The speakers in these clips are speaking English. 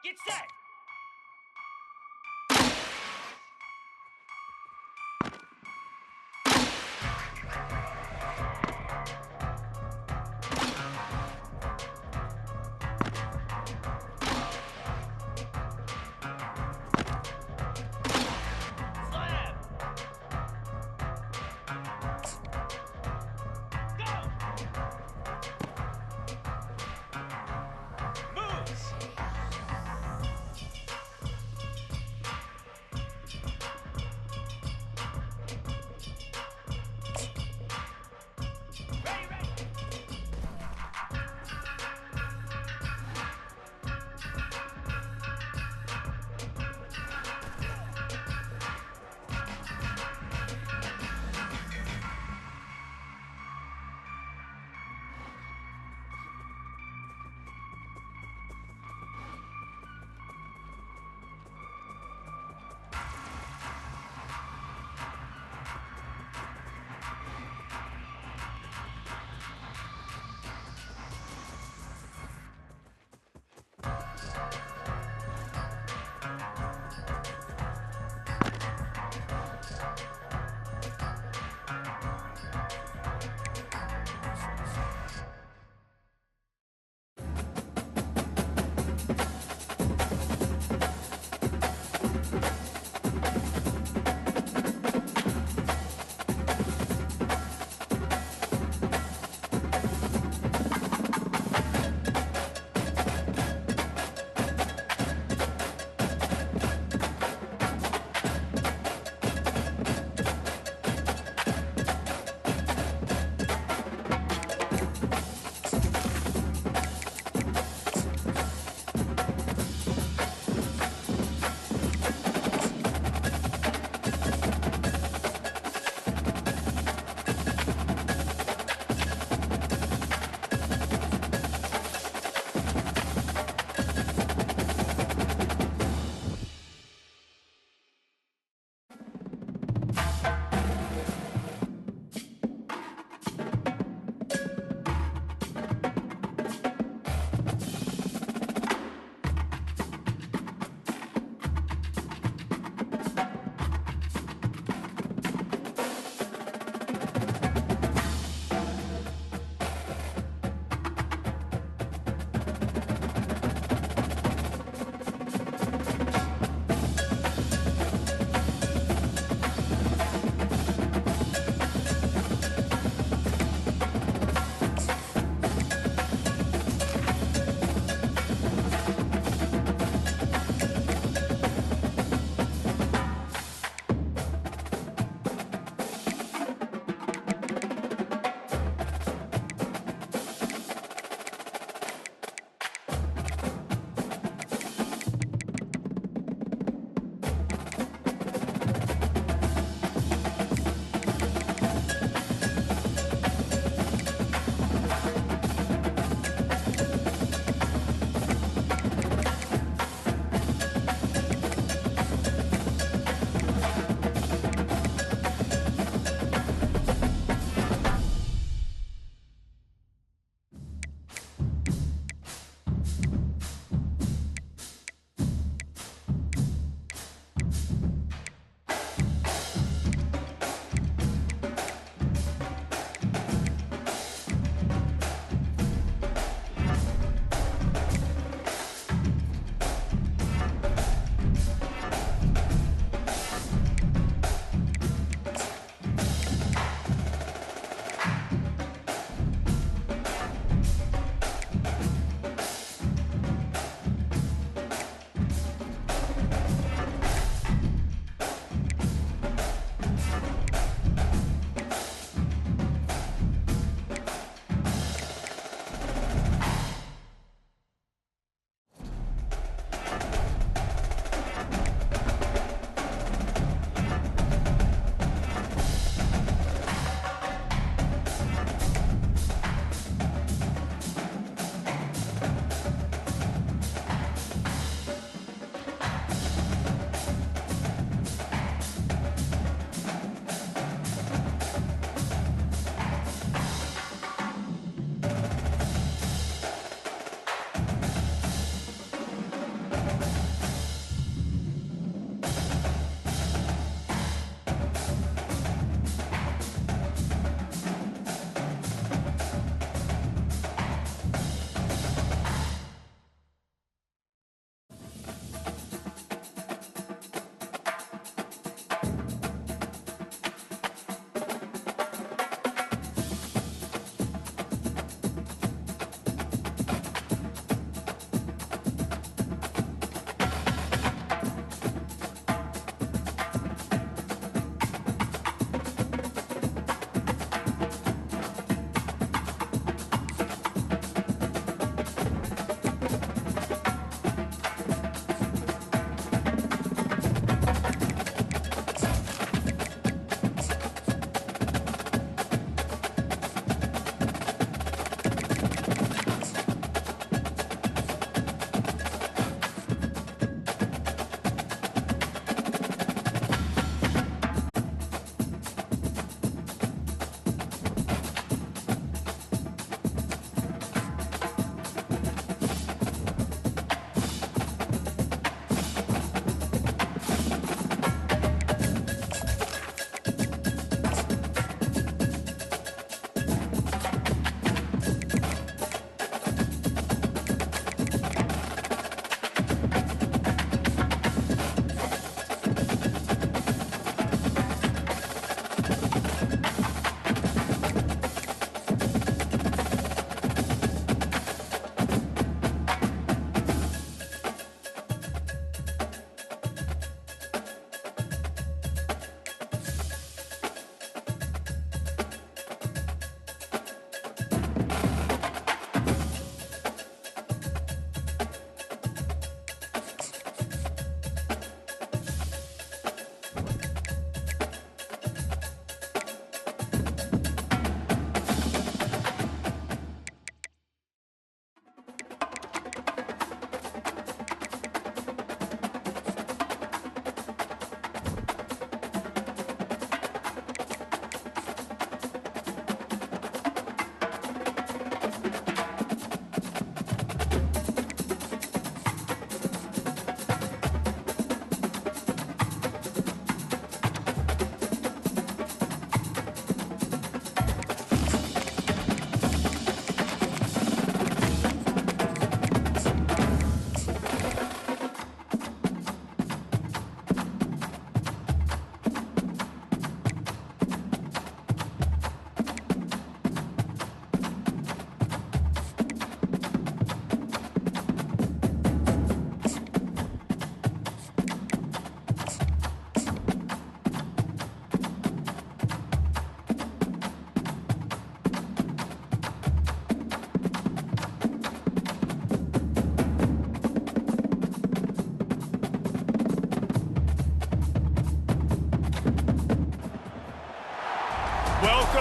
Get set!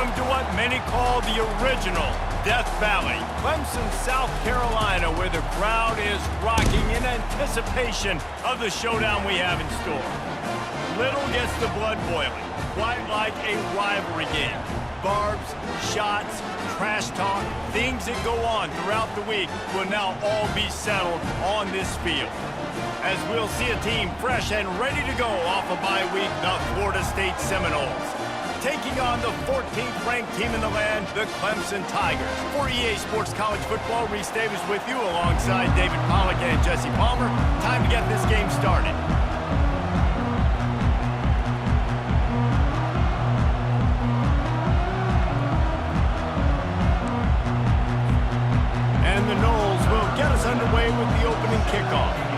Welcome to what many call the original Death Valley, Clemsen, South Carolina, where the crowd is rocking in anticipation of the showdown we have in store. Little gets the blood boiling, quite like a rivalry game. Barbs, shots, trash talk, things that go on throughout the week will now all be settled on this field. As we'll see a team fresh and ready to go off a bye week, the Florida State Seminoles, taking on the 14th ranked team in the land, the Clemsen Tigers. For EA Sports College Football, Reese Davis with you alongside David Pollack and Jesse Palmer. Time to get this game started. And the Noles will get us underway with the opening kickoff.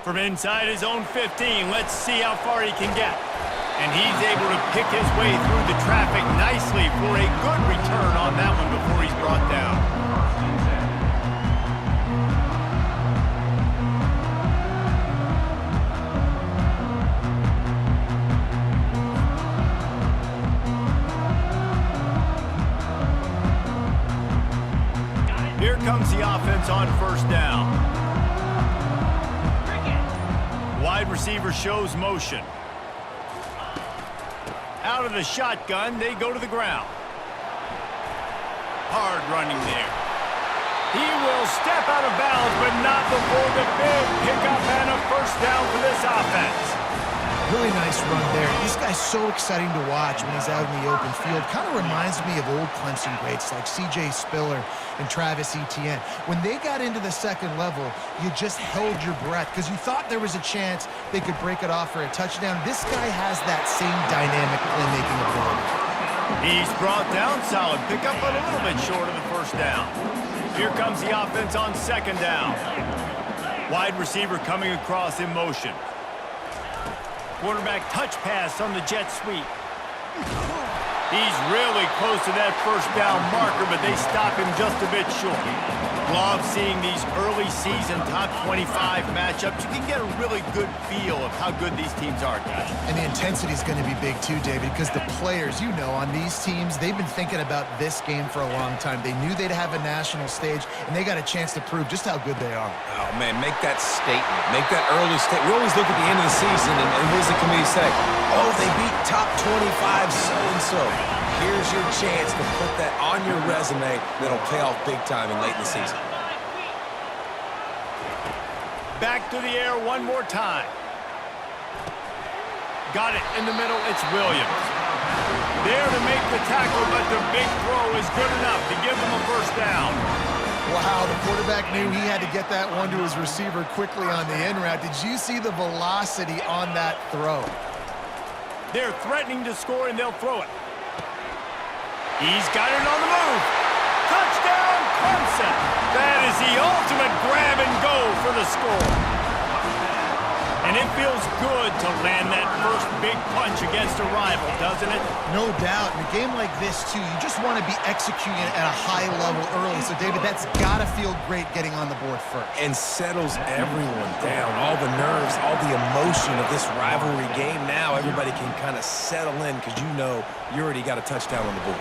From inside his own 15, let's see how far he can get. And he's able to pick his way through the traffic nicely for a good return on that one before he's brought down. Here comes the offense on first down. Wide receiver shows motion. Out of the shotgun, they go to the ground. Hard running there. He will step out of bounds, but not before the big pickup and a first down for this offense. Really nice run there. This guy's so exciting to watch when he's out in the open field. Kind of reminds me of old Clemsen greats like C.J. Spiller and Travis Etienne. When they got into the second level, you just held your breath because you thought there was a chance they could break it off for a touchdown. This guy has that same dynamic playmaking ability. He's brought down solid pickup, but a little bit short of the first down. Here comes the offense on second down. Wide receiver coming across in motion. Quarterback touch pass on the jet sweep. He's really close to that first down marker, but they stop him just a bit short. Love seeing these early season top 25 matchups. You can get a really good feel of how good these teams are, guys. And the intensity is going to be big too, David, because the players, you know, on these teams, they've been thinking about this game for a long time. They knew they'd have a national stage, and they got a chance to prove just how good they are. Oh, man, make that statement. Make that early statement. We always look at the end of the season, and what does the committee say? Oh, they beat top 25 so-and-so. Here's your chance to put that on your resume that'll pay off big time and late in the season. Back to the air one more time. Got it in the middle. It's Williams. There to make the tackle, but the big throw is good enough to give them a first down. Wow, the quarterback knew he had to get that one to his receiver quickly on the in route. Did you see the velocity on that throw? They're threatening to score, and they'll throw it. He's got it on the move. Touchdown, Clemsen. That is the ultimate grab and go for the score. And it feels good to land that first big punch against a rival, doesn't it? No doubt. In a game like this, too, you just want to be executing at a high level early. So, David, that's got to feel great getting on the board first. And settles everyone down. All the nerves, all the emotion of this rivalry game. Now everybody can kind of settle in because you know you already got a touchdown on the board.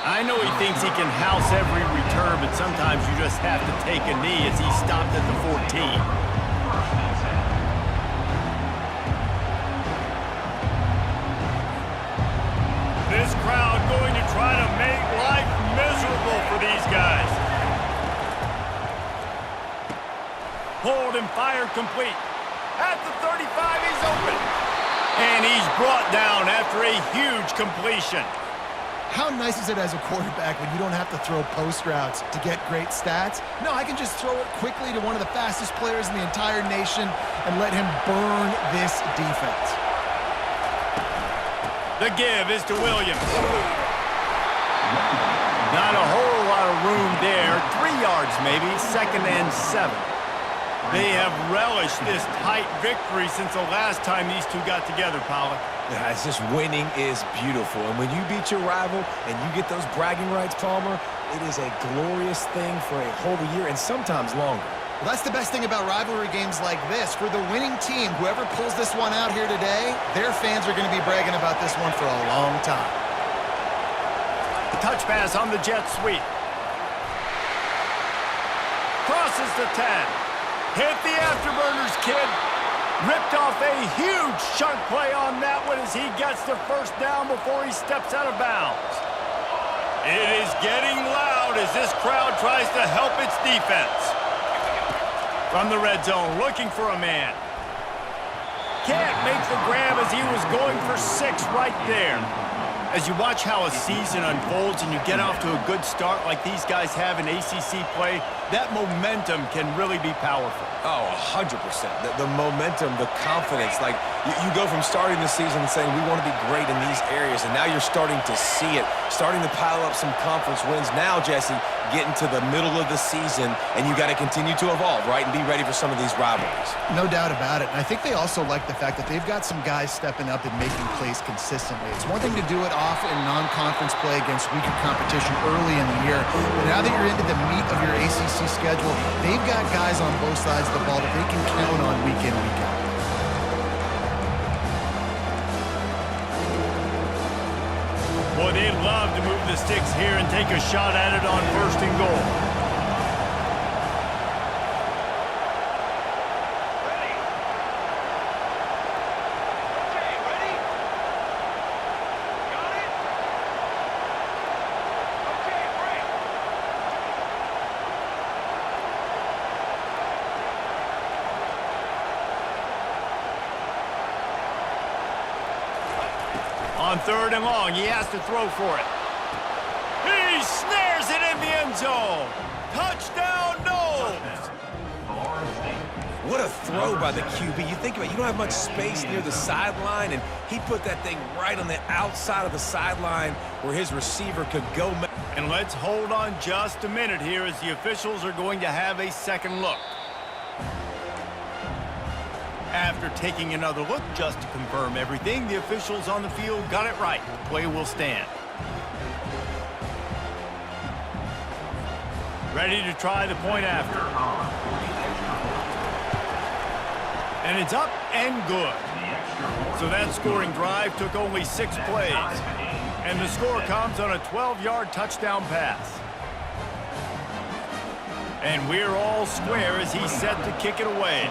I know he thinks he can house every return, but sometimes you just have to take a knee as he stopped at the 14. This crowd going to try to make life miserable for these guys. Pulled and fired complete. At the 35, he's open. And he's brought down after a huge completion. How nice is it as a quarterback when you don't have to throw post routes to get great stats? No, I can just throw it quickly to one of the fastest players in the entire nation and let him burn this defense. The give is to Williams. Not a whole lot of room there. 3 yards maybe, 2nd and 7. They have relished this tight victory since the last time these two got together, Pollack. Yeah, it's just winning is beautiful. And when you beat your rival and you get those bragging rights, Palmer, it is a glorious thing for a whole year and sometimes longer. Well, that's the best thing about rivalry games like this. For the winning team, whoever pulls this one out here today, their fans are going to be bragging about this one for a long time. Touch pass on the jet sweep. Crosses the 10. Hit the afterburners, kid. Ripped off a huge chunk play on that one as he gets the first down before he steps out of bounds. It is getting loud as this crowd tries to help its defense. From the red zone, looking for a man. Can't make the grab as he was going for 6 right there. As you watch how a season unfolds and you get off to a good start like these guys have in ACC play, that momentum can really be powerful. Oh, 100%. The momentum, the confidence. Like, you go from starting the season and saying, we want to be great in these areas, and now you're starting to see it, starting to pile up some conference wins. Now, Jesse, getting to the middle of the season, and you got to continue to evolve, right, and be ready for some of these rivalries. No doubt about it. And I think they also like the fact that they've got some guys stepping up and making plays consistently. It's one thing to do it off in non-conference play against weaker competition early in the year, but now that you're into the meat of your ACC schedule, they've got guys on both sides of the ball that they can count on week in, week out. Boy, they'd love to move the sticks here and take a shot at it on 1st and goal. On 3rd and long, he has to throw for it. He snares it in the end zone. Touchdown, Noles. What a throw by the QB. You think about it, you don't have much space near the sideline, and he put that thing right on the outside of the sideline where his receiver could go. And let's hold on just a minute here as the officials are going to have a second look. After taking another look just to confirm everything, the officials on the field got it right. The play will stand. Ready to try the point after. And it's up and good. So that scoring drive took only 6 plays. And the score comes on a 12-yard touchdown pass. And we're all square as he's set to kick it away.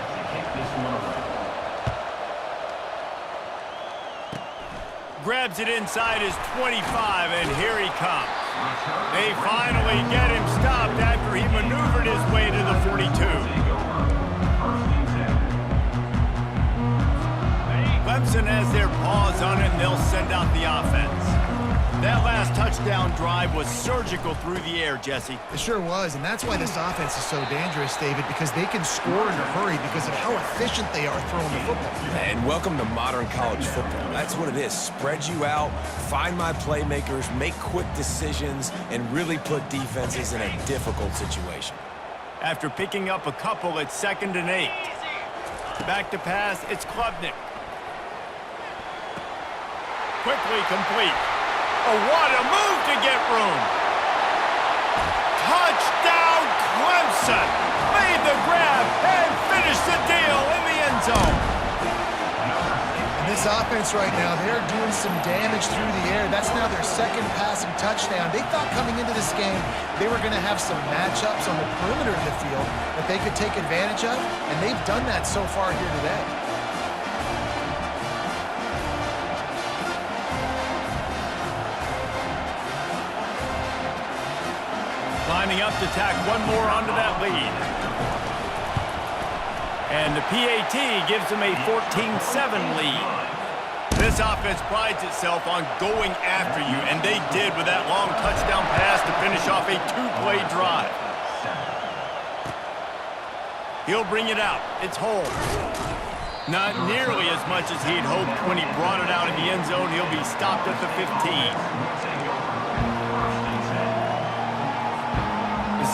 Grabs it inside his 25, and here he comes. They finally get him stopped after he maneuvered his way to the 42. Clemsen has their paws on it, and they'll send out the offense. That last touchdown drive was surgical through the air, Jesse. It sure was, and that's why this offense is so dangerous, David, because they can score in a hurry because of how efficient they are throwing the football. And welcome to modern college football. That's what it is. Spread you out, find my playmakers, make quick decisions, and really put defenses in a difficult situation. After picking up a couple, it's 2nd and 8. Back to pass, it's Klubnik. Quickly complete. Oh, what a move to get room. Touchdown, Clemsen. Made the grab and finished the deal in the end zone. And this offense right now, they're doing some damage through the air. That's now their 2nd passing touchdown. They thought coming into this game they were going to have some matchups on the perimeter of the field that they could take advantage of, and they've done that so far here today. Lining up to tack one more onto that lead. And the PAT gives them a 14-7 lead. This offense prides itself on going after you, and they did with that long touchdown pass to finish off a 2-play drive. He'll bring it out. It's Holmes. Not nearly as much as he'd hoped when he brought it out in the end zone. He'll be stopped at the 15.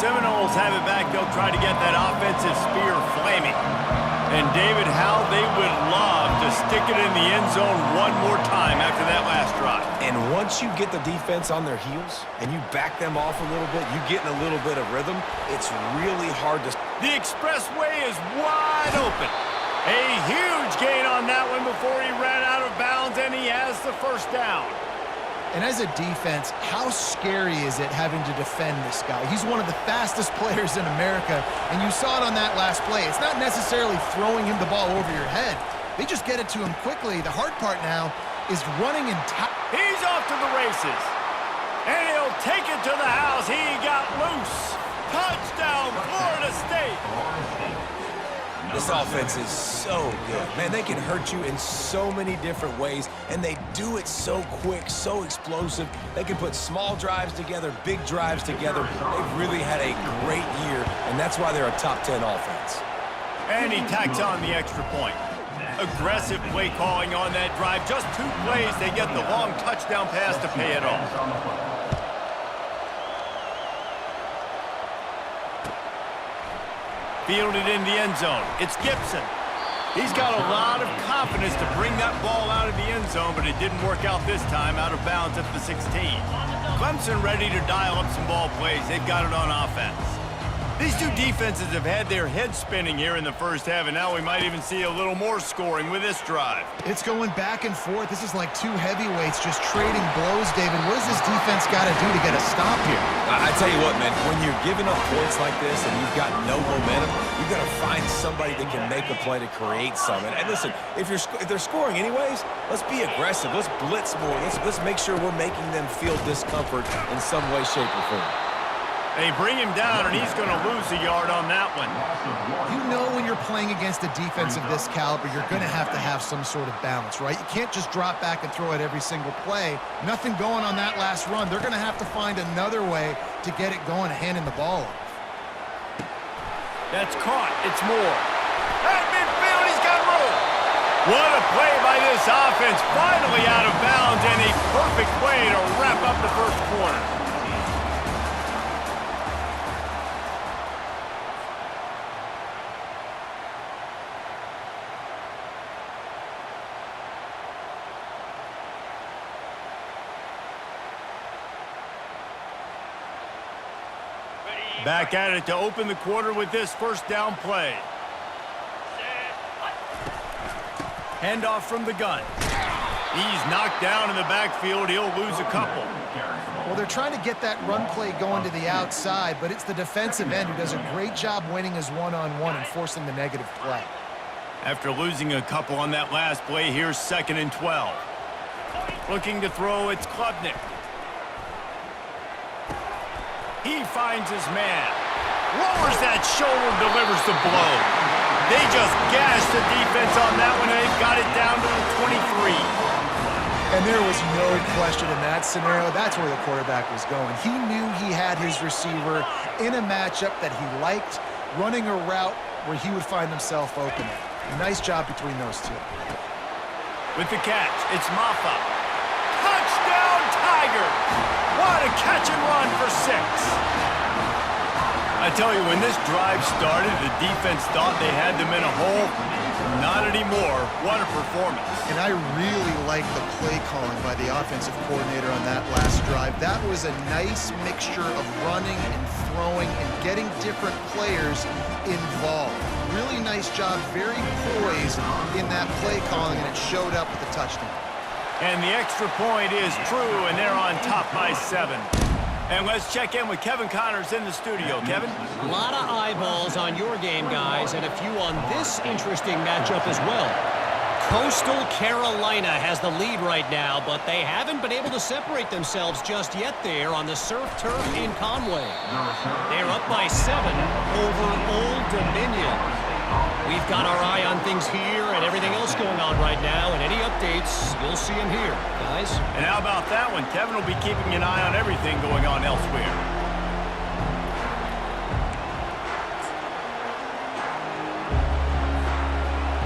Seminoles have it back. They'll try to get that offensive spear flaming. And David, how they would love to stick it in the end zone one more time after that last drive. And once you get the defense on their heels and you back them off a little bit, you get in a little bit of rhythm, it's really hard to The expressway is wide open. A huge gain on that one before he ran out of bounds, and he has the first down. And as a defense, how scary is it having to defend this guy? He's one of the fastest players in America, and you saw it on that last play. It's not necessarily throwing him the ball over your head. They just get it to him quickly. The hard part now is running and he's off to the races. And he'll take it to the house. He got loose. Touchdown, Florida State. This offense is so good. Man, they can hurt you in so many different ways, and they do it so quick, so explosive. They can put small drives together, big drives together. They've really had a great year, and that's why they're a top 10 offense. And he tacks on the extra point. Aggressive play calling on that drive. Just 2 plays, they get the long touchdown pass to pay it off. Fielded in the end zone. It's Gibson. He's got a lot of confidence to bring that ball out of the end zone, but it didn't work out this time, out of bounds at the 16. Clemsen ready to dial up some ball plays. They've got it on offense. These two defenses have had their heads spinning here in the first half, and now we might even see a little more scoring with this drive. It's going back and forth. This is like 2 heavyweights just trading blows, David. What does this defense got to do to get a stop here? I tell you what, man, when you're giving up points like this and you've got no momentum, you've got to find somebody that can make a play to create something. And listen, if they're scoring anyways, let's be aggressive. Let's blitz more. Let's make sure we're making them feel discomfort in some way, shape, or form. They bring him down, and he's going to lose a yard on that one. You know when you're playing against a defense of this caliber, you're going to have some sort of balance, right? You can't just drop back and throw it every single play. Nothing going on that last run. They're going to have to find another way to get it going, handing the ball off. That's caught. It's Moore. At midfield, he's got room. What a play by this offense. Finally out of bounds, and a perfect play to wrap up the first quarter. Back at it to open the quarter with this first down play. Handoff from the gun. He's knocked down in the backfield. He'll lose a couple. Well, they're trying to get that run play going to the outside, but it's the defensive end who does a great job winning his one-on-one and forcing the negative play. After losing a couple on that last play, here's 2nd and 12. Looking to throw, it's Klubnik. He finds his man. Lowers that shoulder, delivers the blow. They just gashed the defense on that one, and they've got it down to the 23. And there was no question in that scenario. That's where the quarterback was going. He knew he had his receiver in a matchup that he liked, running a route where he would find himself open. Nice job between those two. With the catch, it's Maffa. Touchdown, Tigers! What a catch and run for 6. I tell you, when this drive started, the defense thought they had them in a hole. Not anymore. What a performance. And I really like the play calling by the offensive coordinator on that last drive. That was a nice mixture of running and throwing and getting different players involved. Really nice job, very poised in that play calling, and it showed up with a touchdown. And the extra point is true, and they're on top by 7. And let's check in with Kevin Connors in the studio. Kevin? A lot of eyeballs on your game, guys, and a few on this interesting matchup as well. Coastal Carolina has the lead right now, but they haven't been able to separate themselves just yet there on the surf turf in Conway. They're up by 7 over Old Dominion. We've got our eye on things here and everything else going on right now, and any updates, you'll see them here, guys. And how about that one? Kevin will be keeping an eye on everything going on elsewhere.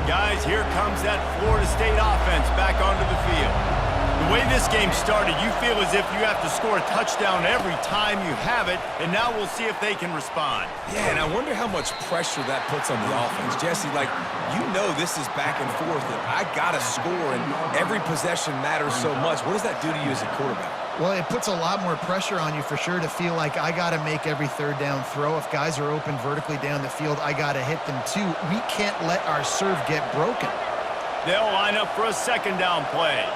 Guys, here comes that Florida State offense back onto the field. The way this game started, you feel as if you have to score a touchdown every time you have it, and now we'll see if they can respond. Yeah, and I wonder how much pressure that puts on the offense. Jesse, like, you know this is back and forth, and I got to score, and every possession matters so much. What does that do to you as a quarterback? Well, it puts a lot more pressure on you for sure to feel like I got to make every third down throw. If guys are open vertically down the field, I got to hit them too. We can't let our serve get broken. They'll line up for a second down play.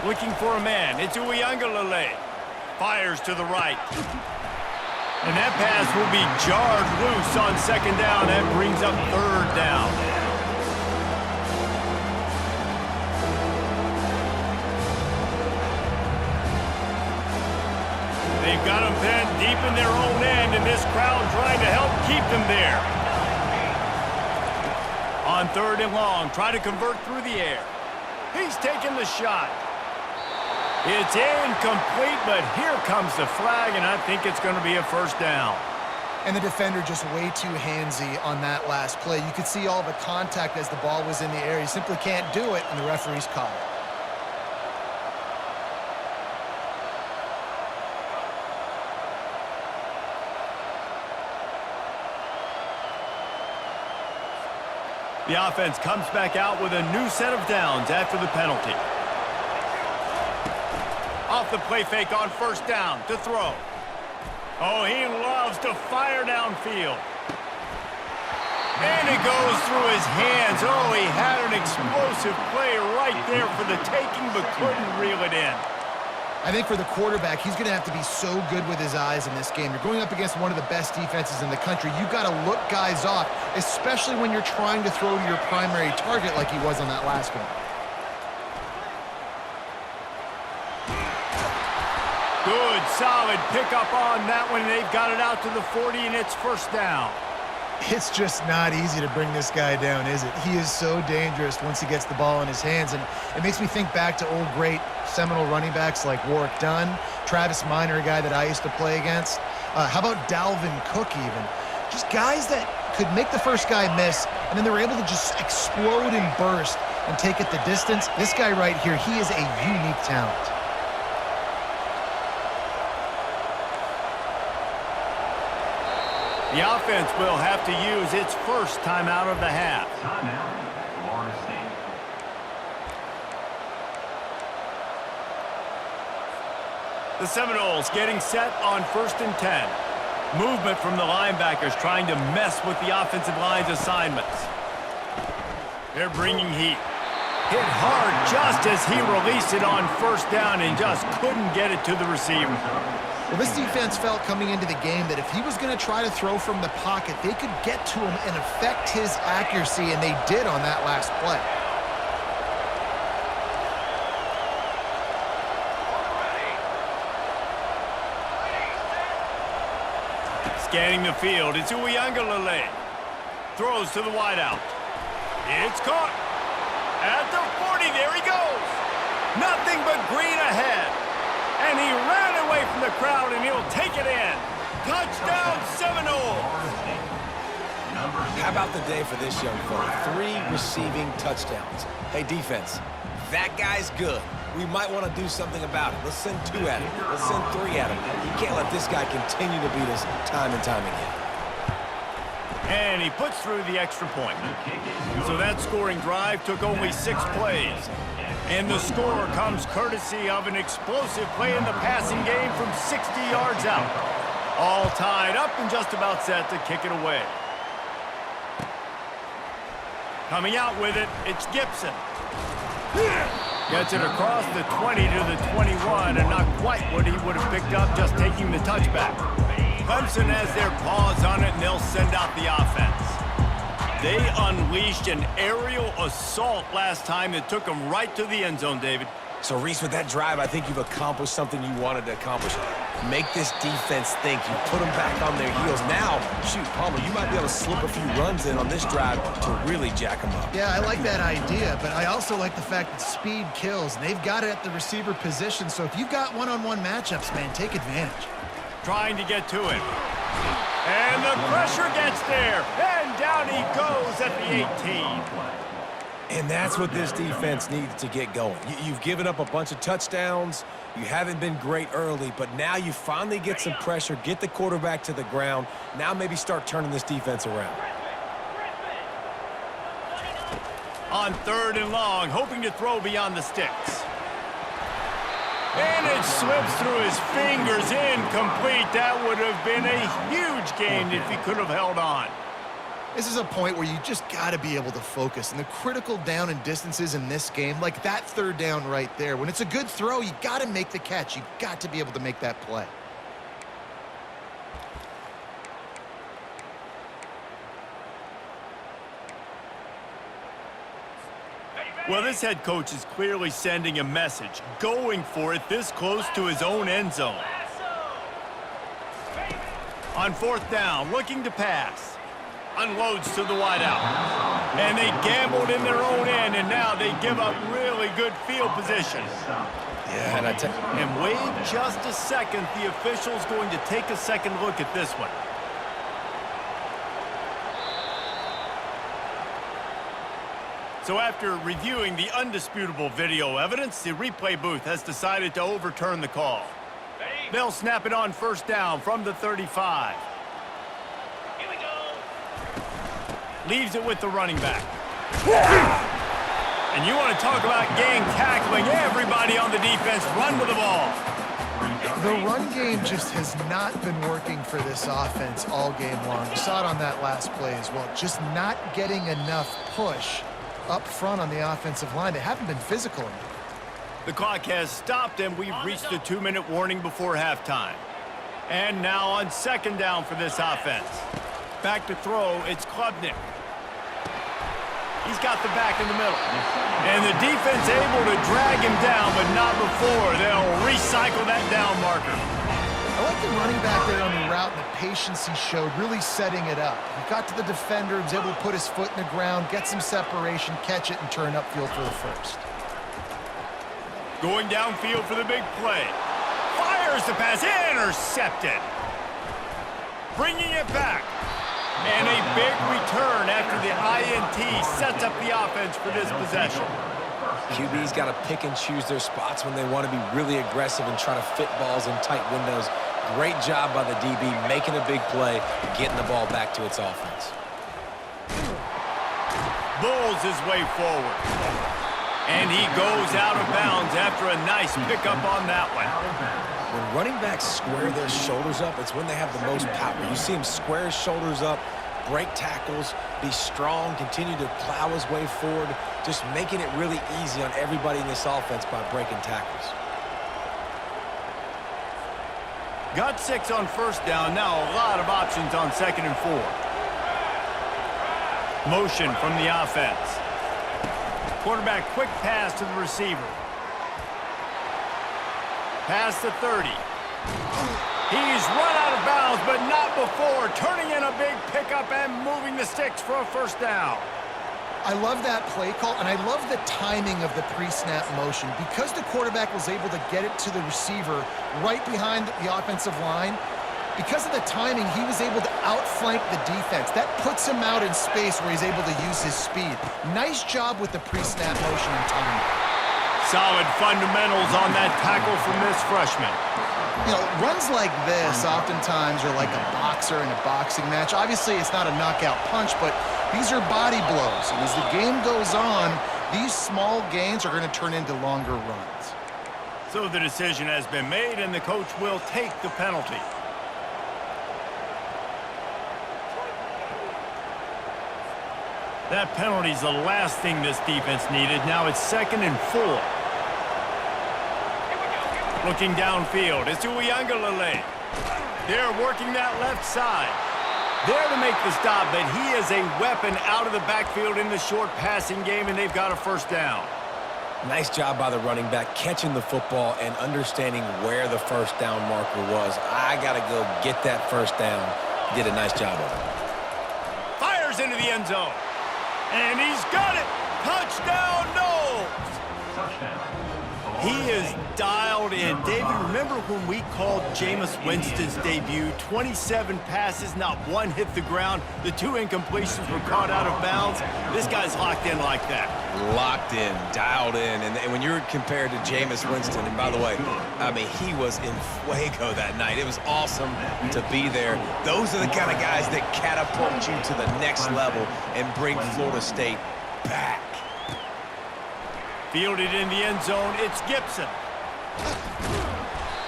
Looking for a man. It's Uiagalelei. Fires to the right. And that pass will be jarred loose on second down. That brings up third down. They've got them pinned deep in their own end, and this crowd trying to help keep them there. On third and long, try to convert through the air. He's taking the shot. It's incomplete, but here comes the flag, and I think it's going to be a first down. And the defender just way too handsy on that last play. You could see all the contact as the ball was in the air. He simply can't do it, and the referee's called it. The offense comes back out with a new set of downs after the penalty. Off the play fake on first down to throw. Oh, he loves to fire downfield. And it goes through his hands. Oh, he had an explosive play right there for the taking, but couldn't reel it in. I think for the quarterback, he's going to have to be so good with his eyes in this game. You're going up against one of the best defenses in the country. You've got to look guys off, especially when you're trying to throw to your primary target like he was on that last one. Good, solid pickup on that one. They've got it out to the 40, and it's first down. It's just not easy to bring this guy down, is it? He is so dangerous once he gets the ball in his hands, and it makes me think back to old great Seminole running backs like Warwick Dunn, Travis Minor, a guy that I used to play against. How about Dalvin Cook even? Just guys that could make the first guy miss, and then they were able to just explode and burst and take it the distance. This guy right here, he is a unique talent. The offense will have to use its first timeout of the half. The Seminoles getting set on 1st and 10. Movement from the linebackers trying to mess with the offensive line's assignments. They're bringing heat. Hit hard just as he released it on first down and just couldn't get it to the receiver. Well, this defense felt coming into the game that if he was going to try to throw from the pocket, they could get to him and affect his accuracy, and they did on that last play. Scanning the field, it's Uiagalelei. Throws to the wideout. It's caught. At the 40, there he goes. Nothing but green ahead. And he ran away from the crowd, and he'll take it in. Touchdown, Seminoles! How about the day for this young fella? 3 receiving touchdowns. Hey, defense, that guy's good. We might want to do something about it. Let's send 2 at him. Let's send 3 at him. You can't let this guy continue to beat us time and time again. And he puts through the extra point. So that scoring drive took only 6 plays. And the score comes courtesy of an explosive play in the passing game from 60 yards out. All tied up and just about set to kick it away. Coming out with it, it's Gibson. Gets it across the 20 to the 21, and not quite what he would have picked up just taking the touchback. Clemsen has their paws on it, and they'll send out the offense. They unleashed an aerial assault last time that took them right to the end zone, David. So, Reese, with that drive, I think you've accomplished something you wanted to accomplish. Make this defense think. You put them back on their heels. Now, shoot, Palmer, you might be able to slip a few runs in on this drive to really jack them up. Yeah, I like that idea, but I also like the fact that speed kills, and they've got it at the receiver position. So if you've got one-on-one matchups, man, take advantage. Trying to get to him. And the pressure gets there. And down he goes at the 18. And that's what this defense needs to get going. You've given up a bunch of touchdowns. You haven't been great early, but now you finally get some pressure, get the quarterback to the ground. Now maybe start turning this defense around. On 3rd and long, hoping to throw beyond the sticks. And it slips through his fingers, incomplete. That would have been a huge gain if he could have held on. This is a point where you just got to be able to focus. And the critical down and distances in this game, like that 3rd down right there, when it's a good throw, you got to make the catch. You got to be able to make that play. Well, this head coach is clearly sending a message, going for it this close to his own end zone. On 4th down, looking to pass. Unloads to the wideout. And they gambled in their own end, and now they give up really good field position. Yeah, and wait just a second. The official's going to take a second look at this one. So after reviewing the undisputable video evidence, the replay booth has decided to overturn the call. They'll snap it on 1st down from the 35. Here we go. Leaves it with the running back. And you want to talk about gang tackling. Everybody on the defense run with the ball. The run game just has not been working for this offense all game long. You saw it on that last play as well. Just not getting enough push up front on the offensive line. They haven't been physical enough. The clock has stopped, and we've reached the 2-minute warning before halftime. And now on 2nd down for this offense. Back to throw, it's Clemsen. He's got the back in the middle. And the defense able to drag him down, but not before. They'll recycle that down marker. I like the running back there on the route and the patience he showed, really setting it up. He got to the defender, was able to put his foot in the ground, get some separation, catch it, and turn upfield for the first. Going downfield for the big play. Fires the pass, intercepted. Bringing it back. And a big return after the INT sets up the offense for this possession. QB's got to pick and choose their spots when they want to be really aggressive and try to fit balls in tight windows. Great job by the DB making a big play, getting the ball back to its offense. Bulls his way forward. And he goes out of bounds after a nice pickup on that one. When running backs square their shoulders up, it's when they have the most power. You see him square his shoulders up, break tackles, be strong, continue to plow his way forward, just making it really easy on everybody in this offense by breaking tackles. Got 6 on 1st down, now a lot of options on 2nd and 4. Motion from the offense. Quarterback quick pass to the receiver. Past the 30. He's run out of bounds, but not before. Turning in a big pickup and moving the sticks for a 1st down. I love that play call, and I love the timing of the pre-snap motion. Because the quarterback was able to get it to the receiver right behind the offensive line, because of the timing, he was able to outflank the defense. That puts him out in space where he's able to use his speed. Nice job with the pre-snap motion and timing. Solid fundamentals on that tackle from this freshman. You know, runs like this oftentimes are like a boxer in a boxing match. Obviously, it's not a knockout punch, but these are body blows. And as the game goes on, these small gains are going to turn into longer runs. So the decision has been made, and the coach will take the penalty. That penalty's the last thing this defense needed. Now it's 2nd and 4. Looking downfield, it's Uiagalelei. They're working that left side. There to make the stop, but he is a weapon out of the backfield in the short passing game, and they've got a 1st down. Nice job by the running back catching the football and understanding where the 1st down marker was. I got to go get that 1st down. Did a nice job of it. Fires into the end zone. And he's got it. Touchdown, Knowles. Touchdown. He is dialed in. David, remember when we called Jameis Winston's debut? 27 passes, not one hit the ground. The 2 incompletions were caught out of bounds. This guy's locked in like that. Locked in, dialed in. And when you're compared to Jameis Winston, and by the way, I mean, he was in fuego that night. It was awesome to be there. Those are the kind of guys that catapult you to the next level and bring Florida State back. Fielded in the end zone, it's Gibson.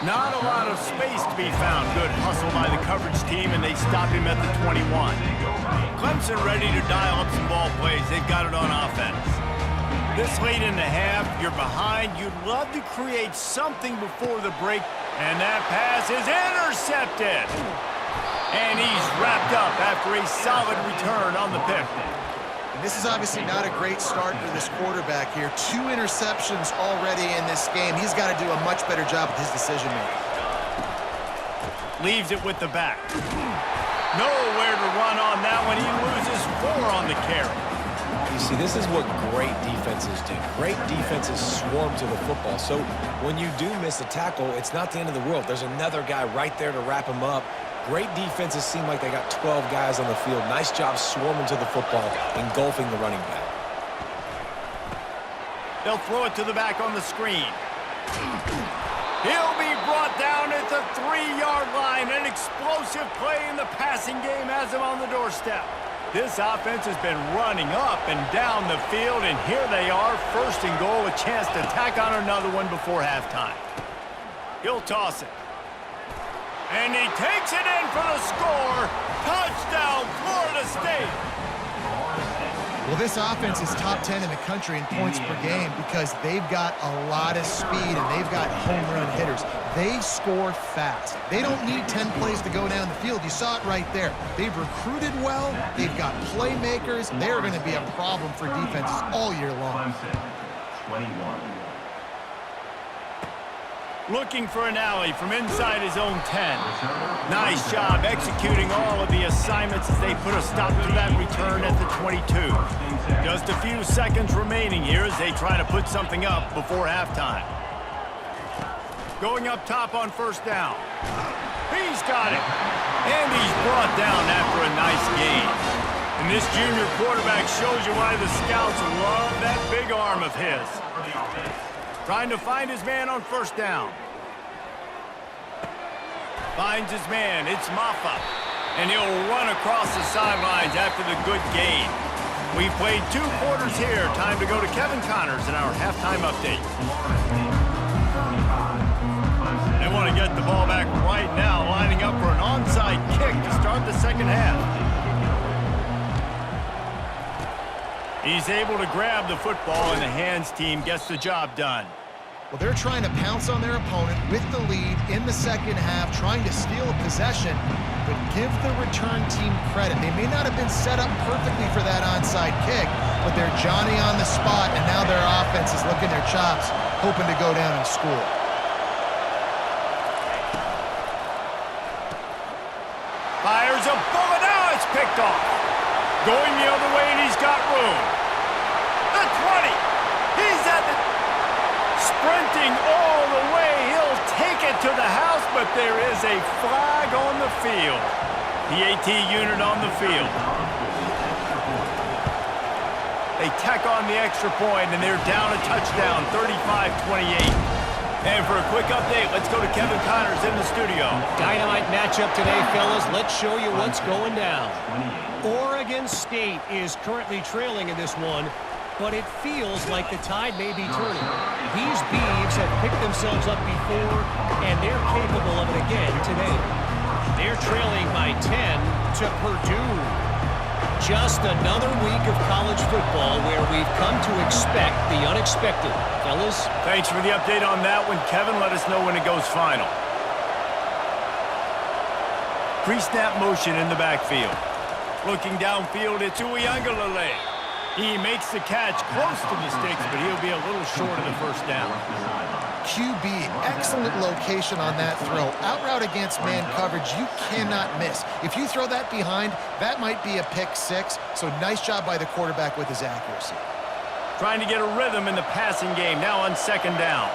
Not a lot of space to be found. Good hustle by the coverage team, and they stop him at the 21. Clemsen ready to dial up some ball plays. They've got it on offense. This late in the half, you're behind. You'd love to create something before the break, and that pass is intercepted. And he's wrapped up after a solid return on the pick. And this is obviously not a great start for this quarterback here. 2 interceptions already in this game. He's got to do a much better job with his decision-making. Leaves it with the back. Nowhere to run on that one. He loses 4 on the carry. You see, this is what great defenses do. Great defenses swarm to the football. So when you do miss a tackle, it's not the end of the world. There's another guy right there to wrap him up. Great defenses seem like they got 12 guys on the field. Nice job swarming to the football, engulfing the running back. They'll throw it to the back on the screen. He'll be brought down at the 3-yard line. An explosive play in the passing game has him on the doorstep. This offense has been running up and down the field, and here they are, 1st and goal, a chance to tack on another one before halftime. He'll toss it. And he takes it in for the score. Touchdown, Florida State. Well, this offense is top 10 in the country in points per game because they've got a lot of speed and they've got home run hitters. They score fast. They don't need 10 plays to go down the field. You saw it right there. They've recruited well. They've got playmakers. They're going to be a problem for defenses all year long. 21. Looking for an alley from inside his own 10. Nice job executing all of the assignments as they put a stop to that return at the 22. Just a few seconds remaining here as they try to put something up before halftime. Going up top on 1st down. He's got it. And he's brought down after a nice gain. And this junior quarterback shows you why the scouts love that big arm of his. Trying to find his man on 1st down. Finds his man. It's Maffa. And he'll run across the sidelines after the good gain. We've played 2 quarters here. Time to go to Kevin Connors in our halftime update. They want to get the ball back right now, lining up for an onside kick to start the 2nd half. He's able to grab the football, and the hands team gets the job done. Well, they're trying to pounce on their opponent with the lead in the 2nd half, trying to steal a possession, but give the return team credit. They may not have been set up perfectly for that onside kick, but they're Johnny on the spot, and now their offense is licking their chops, hoping to go down and score. Fires a bullet. Now it's picked off. Going the other way, and he's got room. The 20. He's at the... Sprinting all the way. He'll take it to the house, but there is a flag on the field. The AT unit on the field. They tack on the extra point, and they're down a touchdown, 35-28. And for a quick update, let's go to Kevin Connors in the studio. Dynamite matchup today, fellas. Let's show you what's going down. Oregon State is currently trailing in this one, but it feels like the tide may be turning. These Beavs have picked themselves up before, and they're capable of it again today. They're trailing by 10 to Purdue. Just another week of college football where we've come to expect the unexpected. Fellas? Thanks for the update on that one, Kevin. Let us know when it goes final. Pre-snap motion in the backfield. Looking downfield, it's Uiagalelei. He makes the catch close to the sticks, but he'll be a little short of the 1st down. QB, excellent location on that throw. Out route against man coverage, you cannot miss. If you throw that behind, that might be a pick 6. So nice job by the quarterback with his accuracy. Trying to get a rhythm in the passing game, now on 2nd down.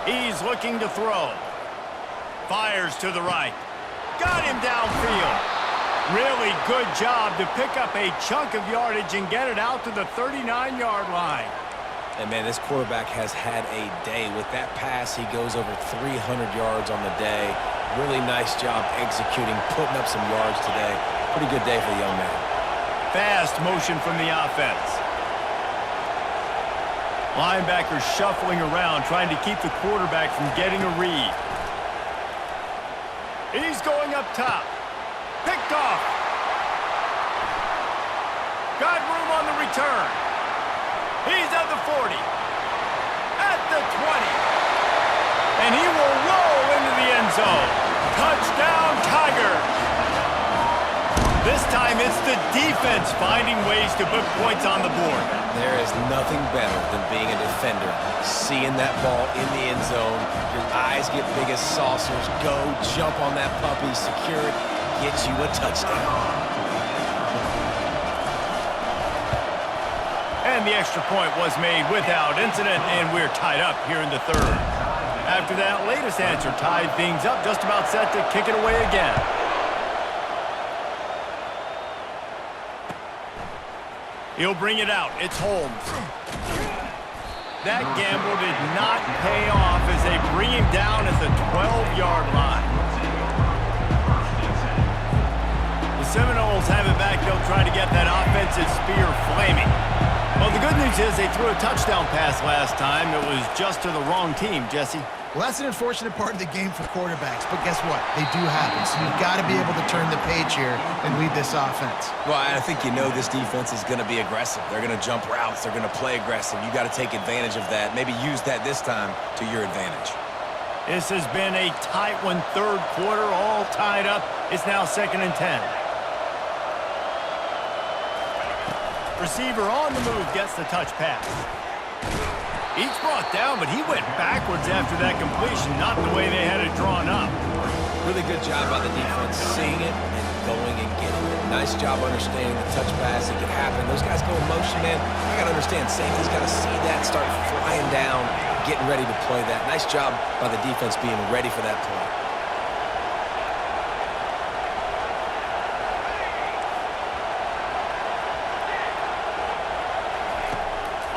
He's looking to throw. Fires to the right. Got him downfield. Really good job to pick up a chunk of yardage and get it out to the 39-yard line. And, man, this quarterback has had a day. With that pass, he goes over 300 yards on the day. Really nice job executing, putting up some yards today. Pretty good day for the young man. fast motion from the offense. Linebacker shuffling around, trying to keep the quarterback from getting a read. He's going up top. Picked off. Got room on the return. He's at the 40. At the 20. And he will roll into the end zone. Touchdown, Tigers. This time it's the defense finding ways to put points on the board. There is nothing better than being a defender. Seeing that ball in the end zone, your eyes get big as saucers. Go, jump on that puppy, secure it, get you a touchdown. And the extra point was made without incident, and we're tied up here in the third. After that latest answer tied things up, just about set to kick it away again. He'll bring it out. It's Holmes. That gamble did not pay off as they bring him down at the 12-yard line. The Seminoles have it back. They'll try to get that offensive spear flaming. Well, the good news is they threw a touchdown pass last time. It was just to the wrong team, Jesse. Well, that's an unfortunate part of the game for quarterbacks, but guess what? They do happen, so you've got to be able to turn the page here and lead this offense. Well, I think you know this defense is going to be aggressive. They're going to jump routes. They're going to play aggressive. You got to take advantage of that. Maybe use that this time to your advantage. This has been a tight one, third quarter, all tied up. It's now 2nd and 10. Receiver on the move gets the touch pass. He's brought down, but he went backwards after that completion, not the way they had it drawn up. Really good job by the defense, seeing it and going and getting it. Nice job understanding the touch pass. It can happen. Those guys go in motion, man. I got to understand, safety's got to see that, start flying down, getting ready to play that. Nice job by the defense being ready for that play.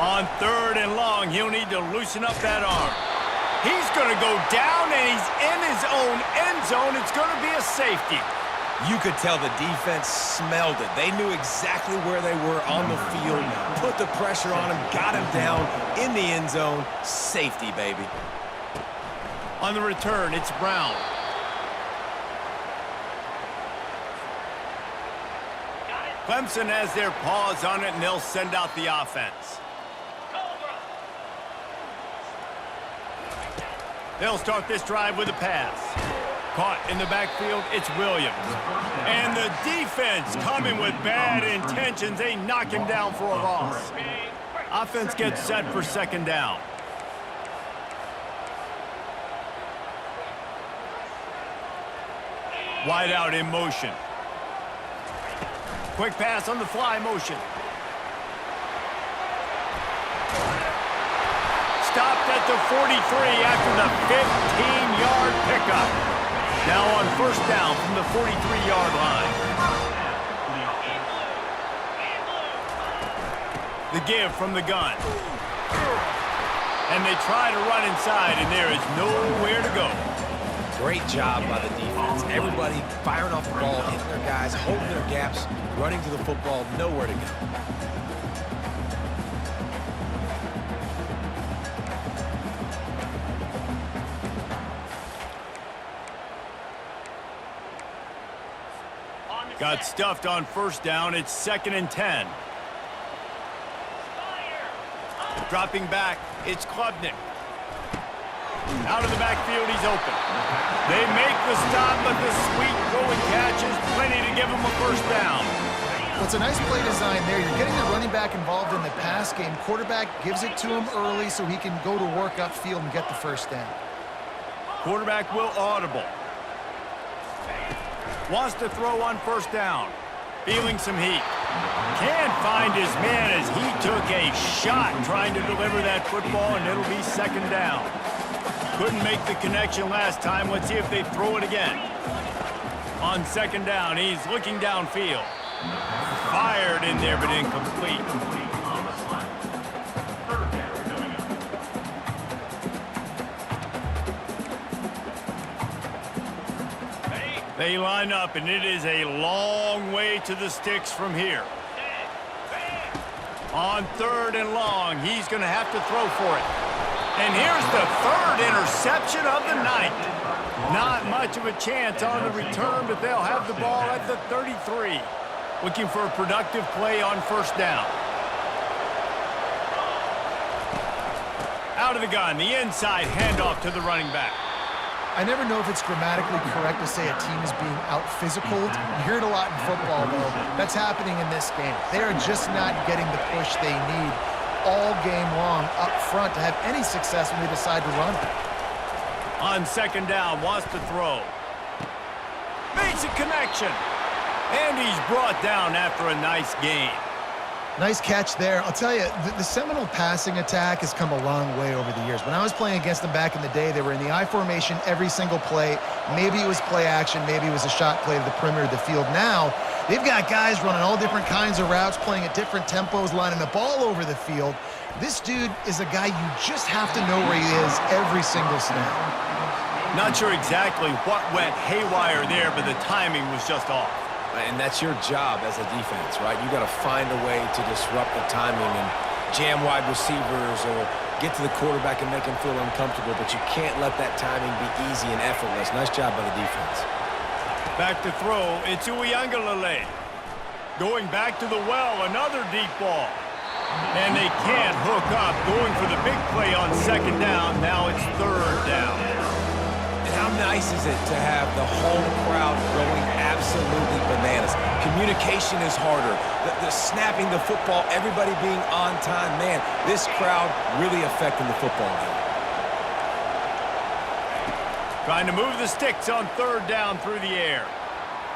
On 3rd and long, he'll need to loosen up that arm. He's going to go down, and he's in his own end zone. It's going to be a safety. You could tell the defense smelled it. They knew exactly where they were on the field, put the pressure on him, got him down in the end zone. Safety, baby. On the return, it's Brown. Clemsen has their paws on it, and they'll send out the offense. They'll start this drive with a pass. Caught in the backfield, it's Williams. And the defense coming with bad intentions. They knock him down for a loss. Offense gets set for 2nd down. Wide out in motion. Quick pass on the fly motion. Stopped at the 43 after the 15-yard pickup. Now on 1st down from the 43-yard line. The give from the gun. And they try to run inside, and there is nowhere to go. Great job by the defense. Everybody firing off the ball, hitting their guys, holding their gaps, running to the football, nowhere to go. Got stuffed on 1st down. It's 2nd and 10. Dropping back, it's Klubnik. Out of the backfield, he's open. They make the stop, but the sweet throw and catch is plenty to give him a 1st down. Well, it's a nice play design there. You're getting the running back involved in the pass game. Quarterback gives it to him early so he can go to work upfield and get the 1st down. Quarterback will audible. Wants to throw on 1st down. Feeling some heat. Can't find his man as he took a shot trying to deliver that football, and it'll be 2nd down. Couldn't make the connection last time. Let's see if they throw it again. On 2nd down, he's looking downfield. Fired in there, but incomplete. They line up, and it is a long way to the sticks from here. On 3rd and long, he's going to have to throw for it. And here's the 3rd interception of the night. Not much of a chance on the return, but they'll have the ball at the 33. Looking for a productive play on 1st down. Out of the gun, the inside handoff to the running back. I never know if it's grammatically correct to say a team is being out-physicaled. You hear it a lot in football, though. That's happening in this game. They are just not getting the push they need all game long up front to have any success when they decide to run. On 2nd down, wants to throw. Makes a connection. And he's brought down after a nice gain. Nice catch there. I'll tell you, the Seminole passing attack has come a long way over the years. When I was playing against them back in the day, they were in the I formation every single play. Maybe it was play action. Maybe it was a shot play to the perimeter of the field. Now, they've got guys running all different kinds of routes, playing at different tempos, lining the ball over the field. This dude is a guy you just have to know where he is every single snap. Not sure exactly what went haywire there, but the timing was just off. And that's your job as a defense, right? You got to find a way to disrupt the timing and jam wide receivers or get to the quarterback and make him feel uncomfortable, but you can't let that timing be easy and effortless. Nice job by the defense. Back to throw, it's Uiagalelei. Going back to the well, another deep ball. And they can't hook up, going for the big play on 2nd down. Now it's 3rd down. And how nice is it to have the home crowd going absolutely bananas? Communication is harder. The snapping the football, everybody being on time. Man, this crowd really affecting the football game. Trying to move the sticks on 3rd down through the air.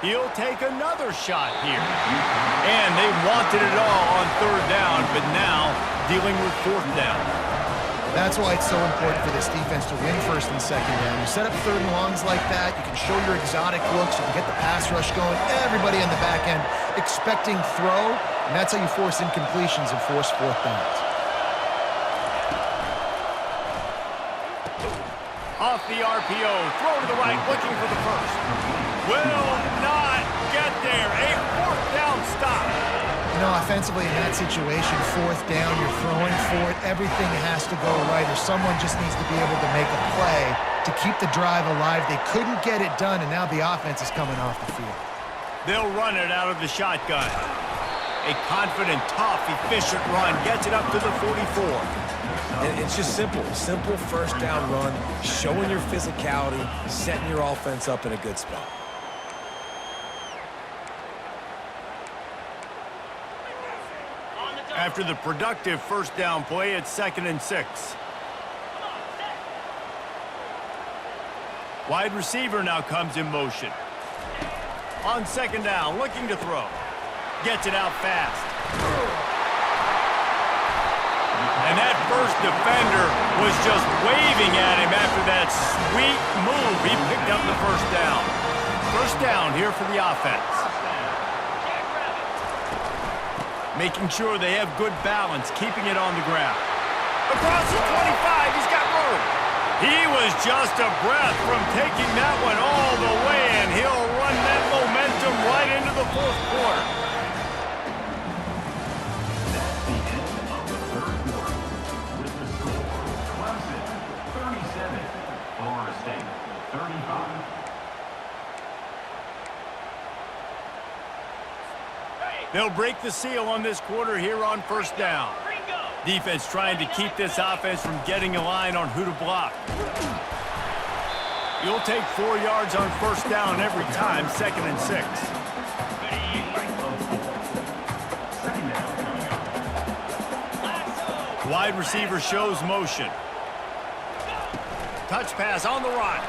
He'll take another shot here. And they wanted it all on 3rd down, but now dealing with 4th down. That's why it's so important for this defense to win 1st and 2nd down. You set up 3rd and longs like that, you can show your exotic looks, you can get the pass rush going, everybody in the back end expecting throw, and that's how you force incompletions and force 4th downs. Off the RPO, throw to the right, looking for the 1st. Will not get there. A 4th down stop. You know, offensively in that situation, 4th down, you're throwing for it. Everything has to go right, or someone just needs to be able to make a play to keep the drive alive. They couldn't get it done, and now the offense is coming off the field. They'll run it out of the shotgun. A confident, tough, efficient run gets it up to the 44. And it's just simple. Simple 1st down run, showing your physicality, setting your offense up in a good spot. After the productive 1st down play, it's 2nd and 6. Wide receiver now comes in motion. On 2nd down, looking to throw. Gets it out fast. And that 1st defender was just waving at him after that sweet move. He picked up the 1st down. 1st down here for the offense. Making sure they have good balance, keeping it on the ground. Across the 25, he's got room. He was just a breath from taking that one all the way, and he'll run that momentum right into the 4th quarter. That's the end of the 3rd quarter. With the score, Clemsen 37, Florida State 35. They'll break the seal on this quarter here on 1st down. Defense trying to keep this offense from getting a line on who to block. You'll take 4 yards on 1st down every time, 2nd and 6. Wide receiver shows motion. Touch pass on the run.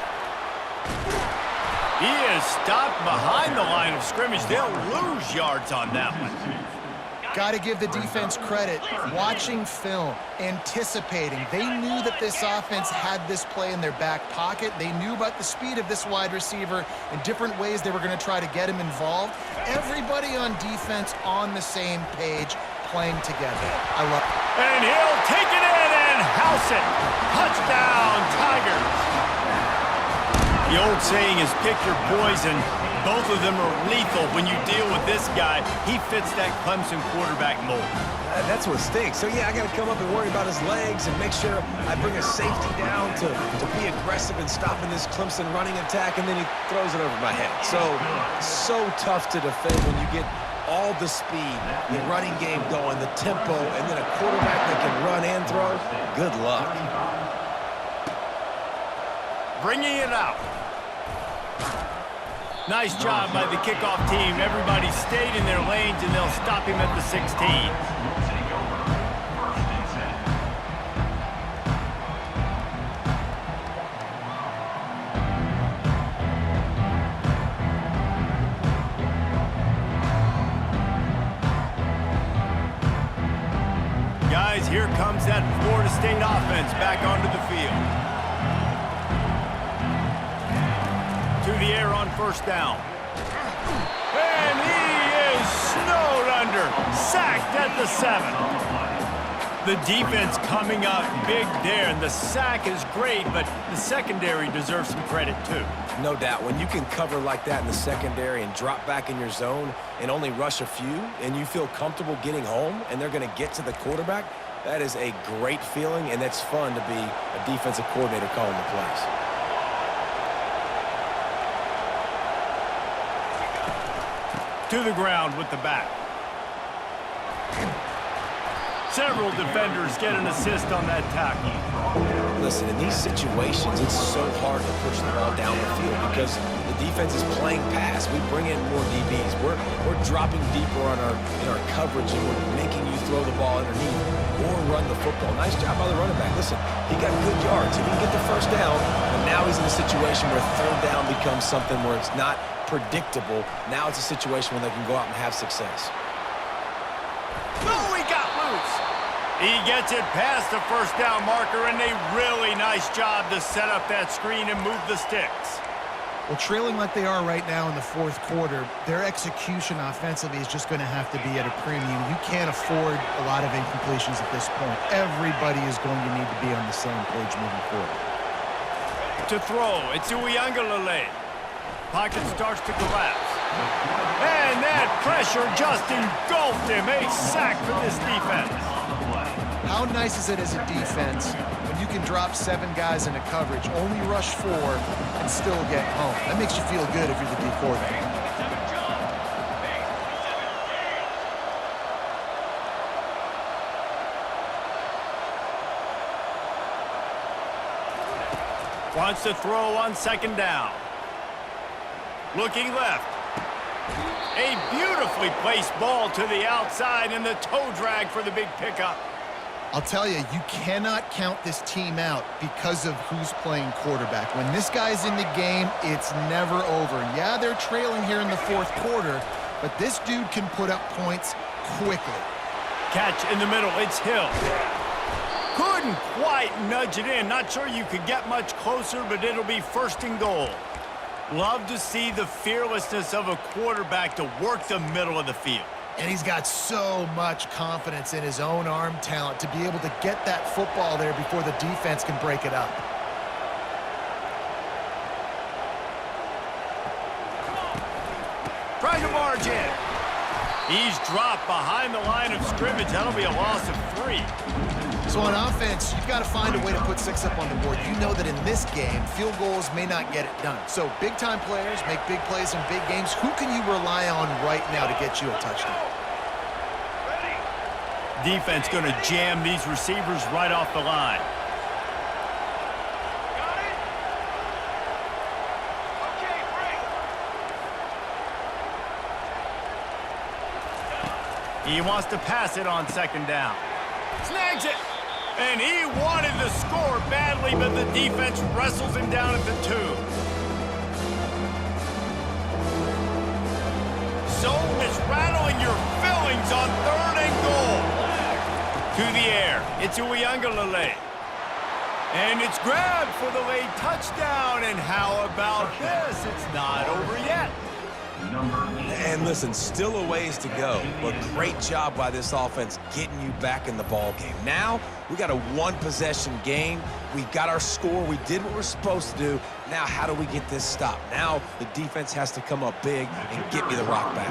He is stopped behind the line of scrimmage. They'll lose yards on that one. Got to give the defense credit. Watching film, anticipating. They knew that this offense had this play in their back pocket. They knew about the speed of this wide receiver and different ways they were going to try to get him involved. Everybody on defense on the same page, playing together. I love it. And he'll take it in and house it. Touchdown, Tigers. The old saying is pick your poison. Both of them are lethal when you deal with this guy. He fits that Clemson quarterback mold. That's what stinks. So, yeah, I got to come up and worry about his legs and make sure I bring a safety down to be aggressive in stopping this Clemson running attack, and then he throws it over my head. So tough to defend when you get all the speed, the running game going, the tempo, and then a quarterback that can run and throw. Good luck. Bringing it out. Nice job by the kickoff team. Everybody stayed in their lanes, and they'll stop him at the 16. Guys, here comes that Florida State offense back onto the field. To the air on first down. And he is snowed under. Sacked at the 7. The defense coming up big there, and the sack is great, but the secondary deserves some credit too. No doubt. When you can cover like that in the secondary and drop back in your zone and only rush a few, and you feel comfortable getting home, and they're going to get to the quarterback, that is a great feeling, and it's fun to be a defensive coordinator calling the plays. To the ground with the back. Several defenders get an assist on that tackle. Listen, in these situations, it's so hard to push the ball down the field because the defense is playing pass. We bring in more DBs. We're dropping deeper in our coverage, and we're making you throw the ball underneath or run the football. Nice job by the running back. Listen, he got good yards. He didn't get the first down, but now he's in a situation where third down becomes something where it's not predictable. Now it's a situation where they can go out and have success. Oh, he got loose. He gets it past the first down marker, and a really nice job to set up that screen and move the sticks. Well, trailing like they are right now in the fourth quarter, their execution offensively is just going to have to be at a premium. You can't afford a lot of incompletions at this point. Everybody is going to need to be on the same page moving forward. To throw, it's Uiagalelei. Pocket starts to collapse. And that pressure just engulfed him. A sack for this defense. How nice is it as a defense when you can drop 7 guys into coverage, only rush 4, and still get home? That makes you feel good if you're the D coordinator. Wants to throw on second down. Looking left. A beautifully placed ball to the outside, and the toe drag for the big pickup. I'll tell you, you cannot count this team out because of who's playing quarterback. When this guy's in the game, it's never over. Yeah, they're trailing here in the fourth quarter, but this dude can put up points quickly. Catch in the middle. It's Hill. Couldn't quite nudge it in. Not sure you could get much closer, but it'll be first and goal. Love to see the fearlessness of a quarterback to work the middle of the field. And he's got so much confidence in his own arm talent to be able to get that football there before the defense can break it up. Trying to barge in. He's dropped behind the line of scrimmage. That'll be a loss of 3. So on offense, you've got to find a way to put 6 up on the board. You know that in this game, field goals may not get it done. So big-time players make big plays in big games. Who can you rely on right now to get you a touchdown? Defense going to jam these receivers right off the line. He wants to pass it on second down. Snags it. And he wanted to score badly, but the defense wrestles him down at the 2. So it's rattling your fillings on third and goal. To the air. It's Uiagalelei. And it's grabbed for the late touchdown. And how about this? It's not over yet. And And listen, still a ways to go, but great job by this offense getting you back in the ball game. Now, we got a one-possession game. We got our score. We did what we're supposed to do. Now, how do we get this stopped? Now, the defense has to come up big and get me the rock back.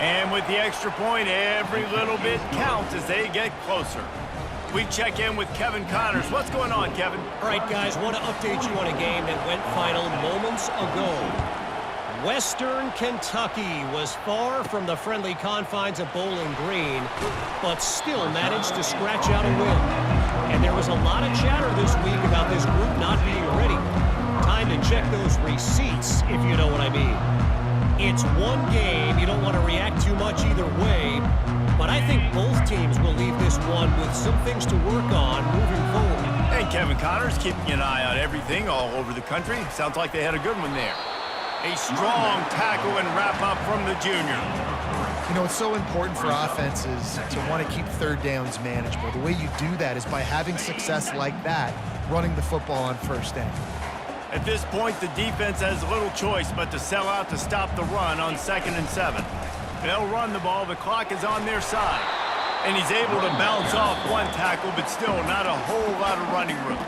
And with the extra point, every little bit counts as they get closer. We check in with Kevin Connors. What's going on, Kevin? All right, guys, want to update you on a game that went final moments ago. Western Kentucky was far from the friendly confines of Bowling Green, but still managed to scratch out a win. And there was a lot of chatter this week about this group not being ready. Time to check those receipts, if you know what I mean. It's one game. You don't want to react too much either way, but I think both teams will leave this one with some things to work on moving forward. And Kevin Connors keeping an eye on everything all over the country. Sounds like they had a good one there. A strong tackle and wrap-up from the junior. You know, it's so important for offenses to want to keep third downs manageable. The way you do that is by having success like that, running the football on first down. At this point, the defense has little choice but to sell out to stop the run on 2nd and 7. They'll run the ball. The clock is on their side. And he's able to bounce off one tackle, but still not a whole lot of running room.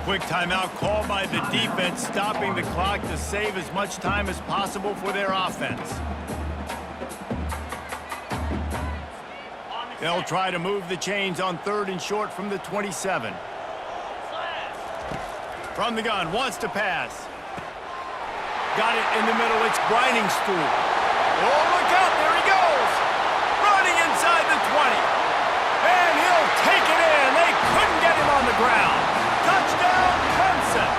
Quick timeout called by the defense, stopping the clock to save as much time as possible for their offense. They'll try to move the chains on 3rd and short from the 27. From the gun, wants to pass. Got it in the middle, it's grinding stool. Oh, look out, there he goes! Running inside the 20. And he'll take it in. They couldn't get him on the ground. Touchdown, Clemsen.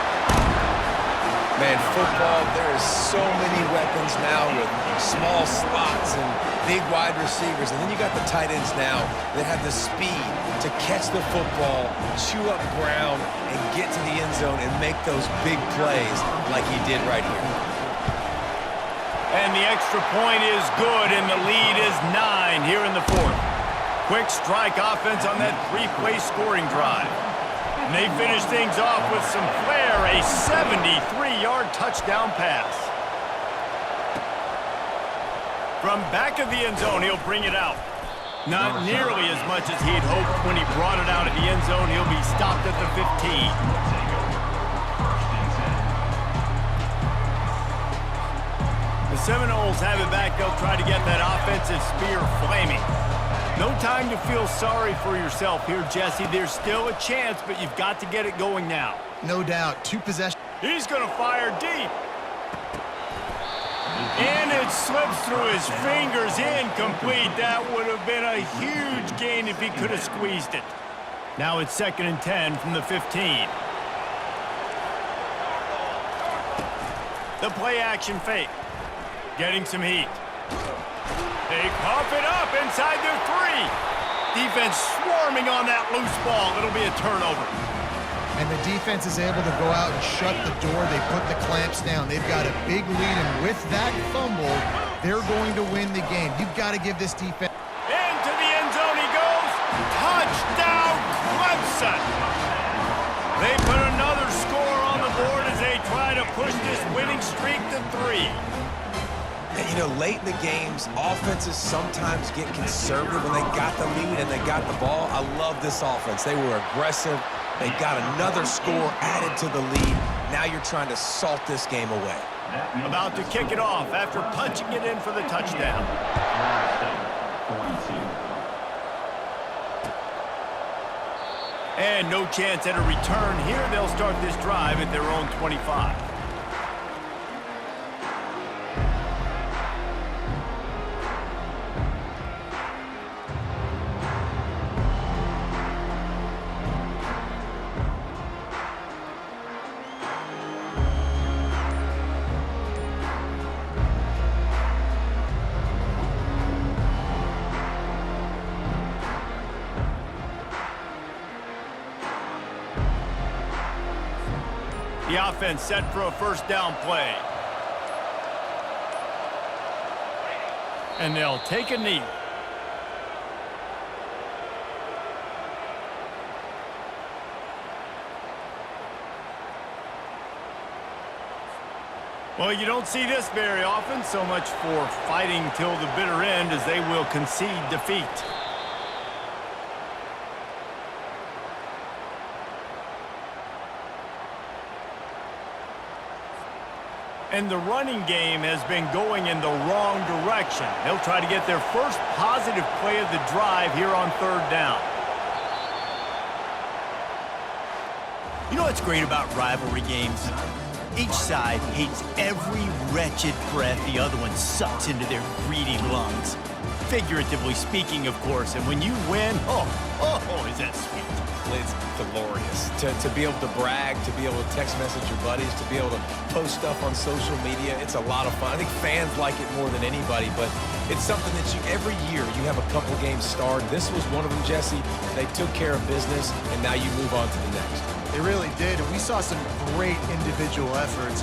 Man, football, there is so many weapons now with small slots and big wide receivers. And then you got the tight ends now that have the speed to catch the football, chew up ground, and get to the end zone and make those big plays like he did right here. And the extra point is good, and the lead is 9 here in the 4th. Quick strike offense on that 3-play scoring drive. And they finish things off with some flair, a 73-yard touchdown pass. From back of the end zone, he'll bring it out. Not nearly as much as he'd hoped when he brought it out of the end zone. He'll be stopped at the 15. The Seminoles have it back. They'll try to get that offensive spear flaming. No time to feel sorry for yourself here, Jesse. There's still a chance, but you've got to get it going now. No doubt. 2 possessions. He's going to fire deep. And it slips through his fingers, incomplete. That would have been a huge gain if he could have squeezed it. Now it's 2nd and 10 from the 15. The play action fake. Getting some heat. They cough it up inside their 3. Defense swarming on that loose ball. It'll be a turnover. And the defense is able to go out and shut the door. They put the clamps down. They've got a big lead, and with that fumble, they're going to win the game. You've got to give this defense. Into the end zone he goes. Touchdown, Clemsen. They put another score on the board as they try to push this winning streak to 3. And, you know, late in the games, offenses sometimes get conservative when they got the lead and they got the ball. I love this offense. They were aggressive. They got another score added to the lead. Now you're trying to salt this game away. About to kick it off after punching it in for the touchdown. And no chance at a return here. They'll start this drive at their own 25. The offense set for a first down play. And they'll take a knee. Well, you don't see this very often. So much for fighting till the bitter end as they will concede defeat. And the running game has been going in the wrong direction. They'll try to get their first positive play of the drive here on 3rd down. You know what's great about rivalry games? Each side hates every wretched breath the other one sucks into their greedy lungs. Figuratively speaking, of course, and when you win, oh, is that sweet. It's glorious. To be able to brag, to be able to text message your buddies, to be able to post stuff on social media, it's a lot of fun. I think fans like it more than anybody, but it's something that every year you have a couple games starred. This was one of them, Jesse. They took care of business, and now you move on to the next. They really did, and we saw some great individual efforts.